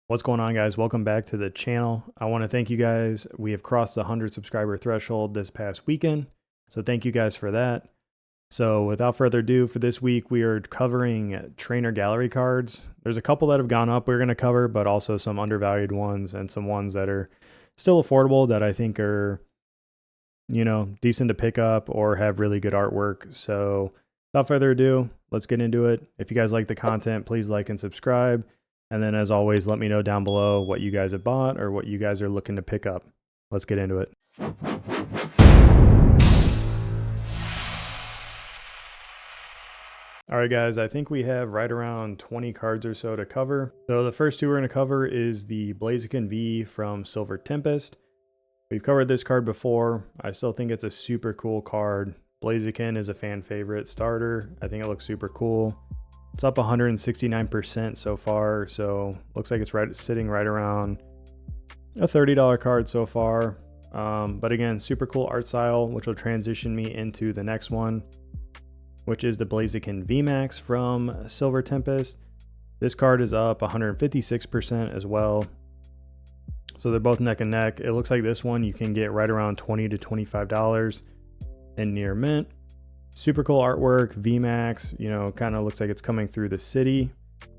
What's going on, guys? Welcome back to the channel. I want to thank you guys. We have crossed the 100 subscriber threshold this past weekend, so thank you guys for that. So without further ado, for this week we are covering trainer gallery cards. There's a couple that have gone up we're going to cover, but also some undervalued ones and some ones that are still affordable that I think are, decent to pick up or have really good artwork. So without further ado, let's get into it. If you guys like the content, please like and subscribe. And then as always, let me know down below what you guys have bought or what you guys are looking to pick up. Let's get into it. All right, guys, I think we have right around 20 cards or so to cover. So the first two we're going to cover is the Blaziken V from Silver Tempest. We've covered this card before. I still think it's a super cool card. Blaziken is a fan favorite starter. I think it looks super cool. It's up 169% so far, so looks like it's sitting right around a $30 card so far. But again, super cool art style, which will transition me into the next one, which is the Blaziken VMAX from Silver Tempest. This card is up 156% as well. So they're both neck and neck. It looks like this one you can get right around $20 to $25 in near mint. Super cool artwork, VMAX, kind of looks like it's coming through the city.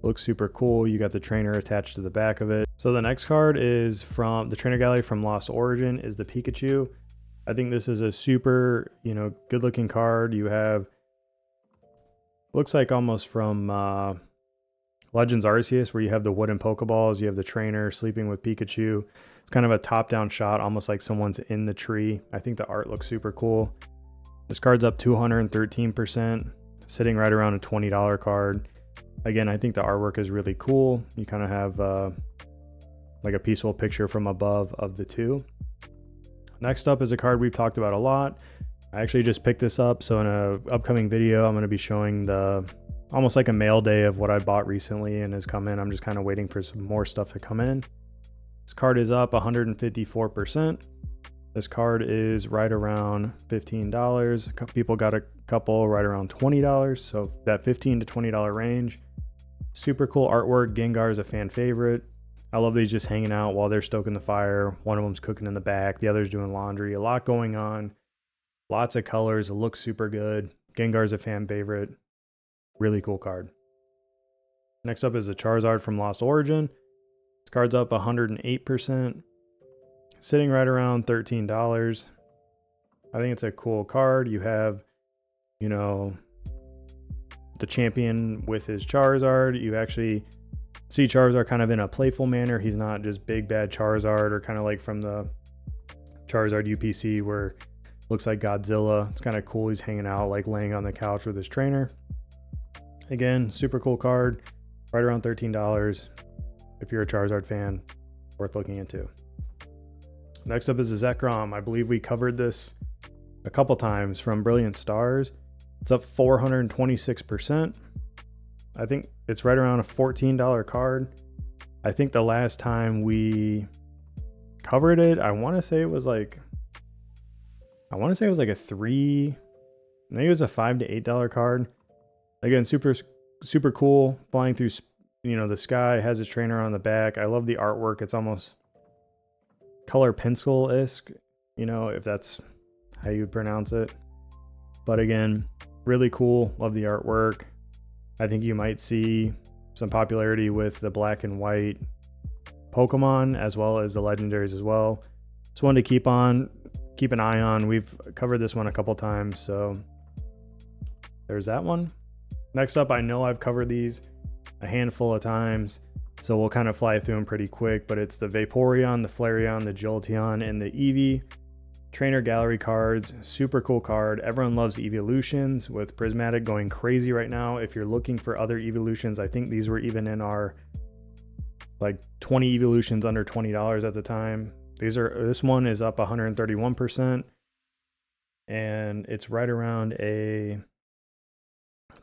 Looks super cool. You got the trainer attached to the back of it. So the next card is from the trainer gallery from Lost Origin, is the Pikachu. I think this is a super, good looking card. You have, looks like almost from Legends Arceus, where you have the wooden Pokeballs, you have the trainer sleeping with Pikachu. It's kind of a top-down shot, almost like someone's in the tree. I think the art looks super cool. This card's up 213%, sitting right around a $20 card. Again, I think the artwork is really cool. You kind of have like a peaceful picture from above of the two. Next up is a card we've talked about a lot. I actually just picked this up, so in an upcoming video, I'm going to be showing almost like a mail day of what I bought recently and has come in. I'm just kind of waiting for some more stuff to come in. This card is up 154%. This card is right around $15. People got a couple right around $20. So that $15 to $20 range. Super cool artwork. Gengar is a fan favorite. I love these just hanging out while they're stoking the fire. One of them's cooking in the back. The other's doing laundry. A lot going on. Lots of colors. It looks super good. Gengar is a fan favorite. Really cool card. Next up is the Charizard from Lost Origin. This card's up 108%. Sitting right around $13. I think it's a cool card. You have, the champion with his Charizard. You actually see Charizard kind of in a playful manner. He's not just big bad Charizard, or kind of like from the Charizard UPC where it looks like Godzilla. It's kind of cool. He's hanging out, like laying on the couch with his trainer. Again, super cool card. Right around $13. If you're a Charizard fan, worth looking into. Next up is a Zekrom. I believe we covered this a couple times from Brilliant Stars. It's up 426%. I think it's right around a $14 card. I think the last time we covered it, I want to say it was like a maybe it was a $5 to $8 card. Again, super cool, flying through, the sky, has a trainer on the back. I love the artwork. It's almost color pencil-esque, if that's how you pronounce it. But again, really cool. Love the artwork. I think you might see some popularity with the black and white Pokemon as well as the legendaries as well. It's one to keep an eye on. We've covered this one a couple times, so there's that one. Next up, I know I've covered these a handful of times, so we'll kind of fly through them pretty quick, but it's the Vaporeon, the Flareon, the Jolteon, and the Eevee trainer gallery cards. Super cool card. Everyone loves evolutions, with Prismatic going crazy right now. If you're looking for other evolutions, I think these were even in our like 20 evolutions under $20 at the time. This one is up 131%, and it's right around a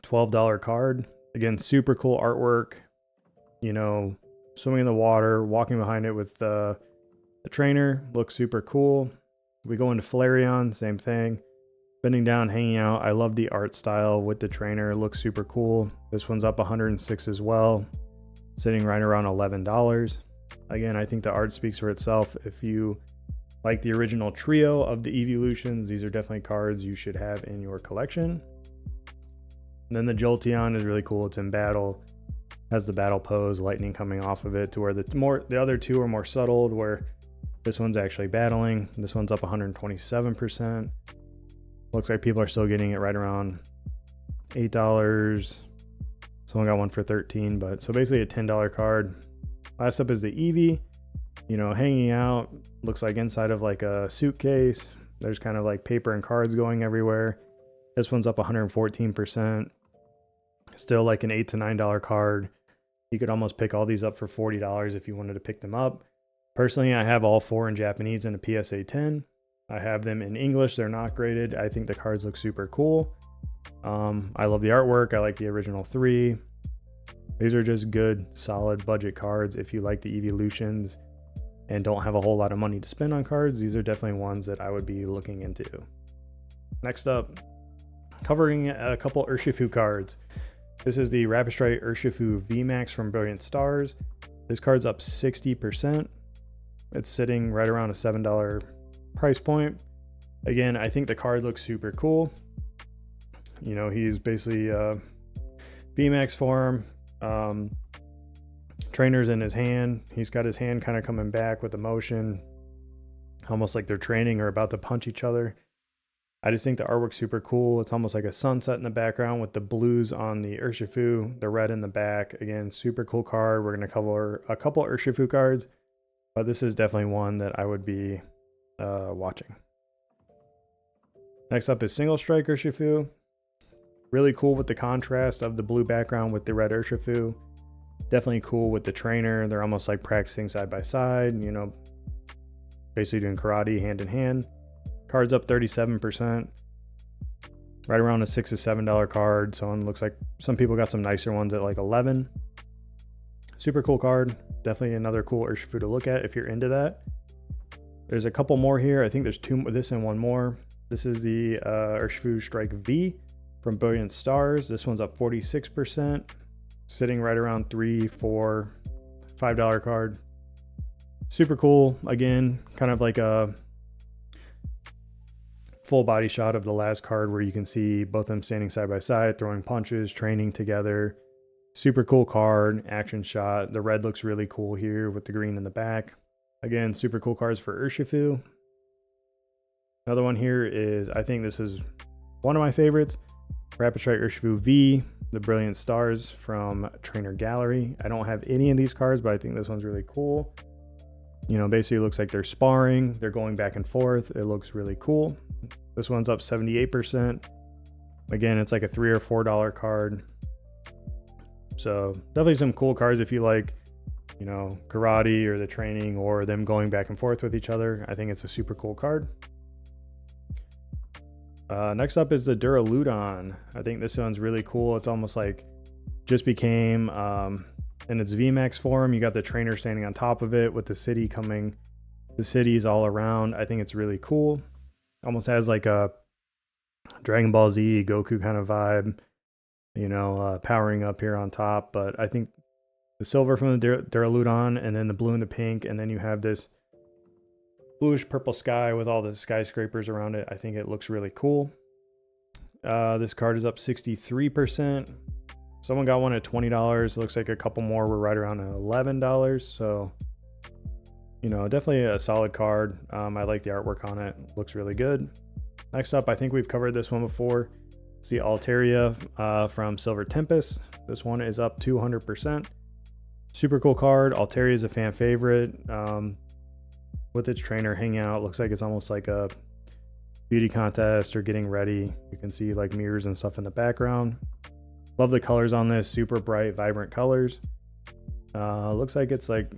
$12 card. Again, super cool artwork. Swimming in the water, walking behind it with the trainer, looks super cool. We go into Flareon, same thing. Bending down, hanging out. I love the art style with the trainer. It looks super cool. This one's up 106 as well, sitting right around $11. Again, I think the art speaks for itself. If you like the original trio of the evolutions, these are definitely cards you should have in your collection. And then the Jolteon is really cool. It's in battle, has the battle pose, lightning coming off of it, to where the other two are more subtle, where this one's actually battling. This one's up 127%. Looks like people are still getting it right around $8. Someone got one for $13, but so basically a $10 card. Last up is the Eevee, hanging out. Looks like inside of like a suitcase. There's kind of like paper and cards going everywhere. This one's up 114%. Still like an $8 to $9 card. You could almost pick all these up for $40 if you wanted to pick them up. Personally, I have all 4 in Japanese and a PSA 10. I have them in English. They're not graded. I think the cards look super cool. I love the artwork. I like the original 3. These are just good, solid budget cards. If you like the evolutions and don't have a whole lot of money to spend on cards, these are definitely ones that I would be looking into. Next up, covering a couple Urshifu cards. This is the Rapid Strike Urshifu VMAX from Brilliant Stars. This card's up 60%. It's sitting right around a $7 price point. Again, I think the card looks super cool. He's basically VMAX form. Trainer's in his hand. He's got his hand kind of coming back with the motion, almost like they're training or about to punch each other. I just think the artwork's super cool. It's almost like a sunset in the background with the blues on the Urshifu, the red in the back. Again, super cool card. We're going to cover a couple Urshifu cards, but this is definitely one that I would be watching. Next up is Single Strike Urshifu. Really cool with the contrast of the blue background with the red Urshifu. Definitely cool with the trainer. They're almost like practicing side by side, basically doing karate hand in hand. Card's up 37%. Right around a $6 to $7 card. So it looks like some people got some nicer ones at like $11. Super cool card. Definitely another cool Urshifu to look at if you're into that. There's a couple more here. I think there's this and one more. This is the Urshifu Strike V from Brilliant Stars. This one's up 46%, sitting right around $3, $4, $5 card. Super cool. Again, kind of like a full body shot of the last card where you can see both of them standing side by side, throwing punches, training together. Super cool card, action shot. The red looks really cool here with the green in the back. Again, super cool cards for Urshifu. Another one here is, I think this is one of my favorites. Rapid Strike Urshifu V, the Brilliant Stars from Trainer Gallery. I don't have any of these cards, but I think this one's really cool. Basically it looks like they're sparring. They're going back and forth. It looks really cool. This one's up 78%. Again, it's like a $3 or $4 card. So definitely some cool cards if you like, karate or the training or them going back and forth with each other. I think it's a super cool card. Next up is the Duraludon. I think this one's really cool. It's almost like just became in its VMAX form. You got the trainer standing on top of it with the cities all around. I think it's really cool. Almost has like a Dragon Ball Z Goku kind of vibe, powering up here on top. But I think the silver from the Duraludon, and then the blue and the pink, and then you have this bluish purple sky with all the skyscrapers around it. I think it looks really cool. This card is up 63%. Someone got one at $20. Looks like a couple more were right around $11. So, definitely a solid card. I like the artwork on it. Looks really good. Next up, I think we've covered this one before. It's the Altaria from Silver Tempest. This one is up 200%. Super cool card. Altaria is a fan favorite. With its trainer hanging out, looks like it's almost like a beauty contest or getting ready. You can see like mirrors and stuff in the background. Love the colors on this. Super bright, vibrant colors. Looks like it's like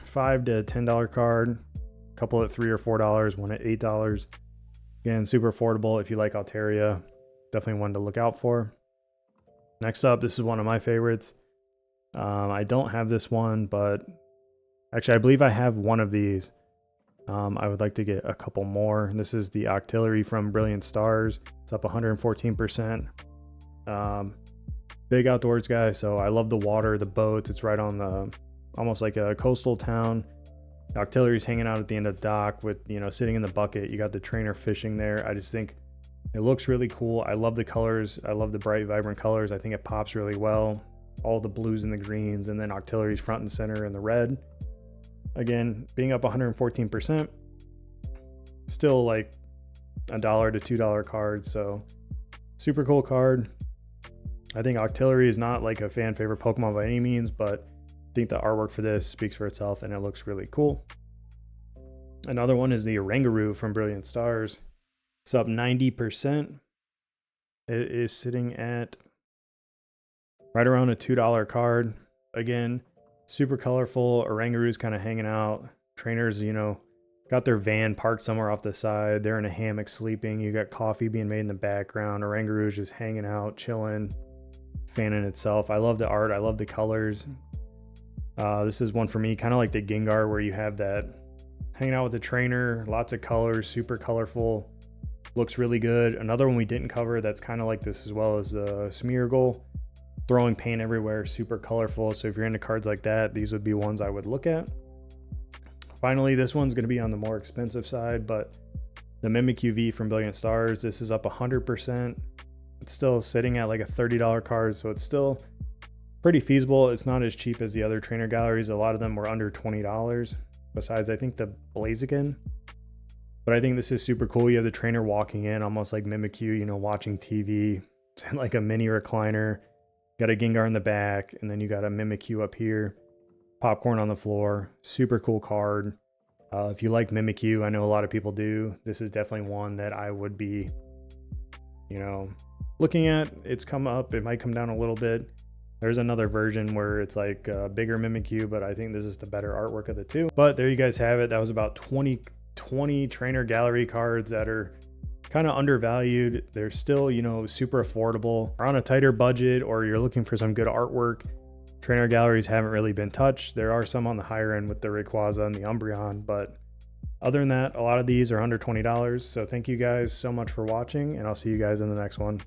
$5 to $10 card. A couple at $3 or $4, one at $8. Again, super affordable if you like Altaria. Definitely one to look out for. Next up, this is one of my favorites. I don't have this one, but actually I believe I have one of these. I would like to get a couple more. This is the Octillery from Brilliant Stars. It's up 114%. Big outdoors guy, so I love the water, the boats. It's right on almost like a coastal town. The Octillery's hanging out at the end of the dock with, you know, sitting in the bucket. You got the trainer fishing there. I just think it looks really cool. I love the colors. I love the bright, vibrant colors. I think it pops really well. All the blues and the greens, and then Octillery's front and center in the red. Again, being up 114%, still like $1 to $2 card. So super cool card. I think Octillery is not like a fan favorite Pokemon by any means, but I think the artwork for this speaks for itself and it looks really cool. Another one is the Oranguru from Brilliant Stars. It's up 90%. It is sitting at right around a $2 card. Again, super colorful. Oranguru's kind of hanging out. Trainers, you know, got their van parked somewhere off the side. They're in a hammock sleeping. You got coffee being made in the background. Oranguru's just hanging out, chilling, fanning itself. I love the art. I love the colors. This is one for me, kind of like the Gengar, where you have that hanging out with the trainer, lots of colors, super colorful, looks really good. Another one we didn't cover that's kind of like this as well is Smeargle, throwing paint everywhere, super colorful. So if you're into cards like that, these would be ones I would look at. Finally, this one's going to be on the more expensive side, but the Mimikyu V from Brilliant Stars, this is up 100%. It's still sitting at like a $30 card, so it's still pretty feasible. It's not as cheap as the other trainer galleries. A lot of them were under $20, besides I think the Blaziken. But I think this is super cool. You have the trainer walking in, almost like Mimikyu, you know, watching TV. It's like a mini recliner. Got a Gengar in the back, and then you got a Mimikyu up here. Popcorn on the floor. Super cool card. If you like Mimikyu, I know a lot of people do. This is definitely one that I would be, you know, looking at. It's come up. It might come down a little bit. There's another version where it's like a bigger Mimikyu, but I think this is the better artwork of the two. But there you guys have it. That was about 20 trainer gallery cards that are kind of undervalued. They're still, you know, super affordable. Are on a tighter budget, or you're looking for some good artwork. Trainer galleries haven't really been touched. There are some on the higher end with the Rayquaza and the Umbreon, but other than that, a lot of these are under $20. So thank you guys so much for watching, and I'll see you guys in the next one.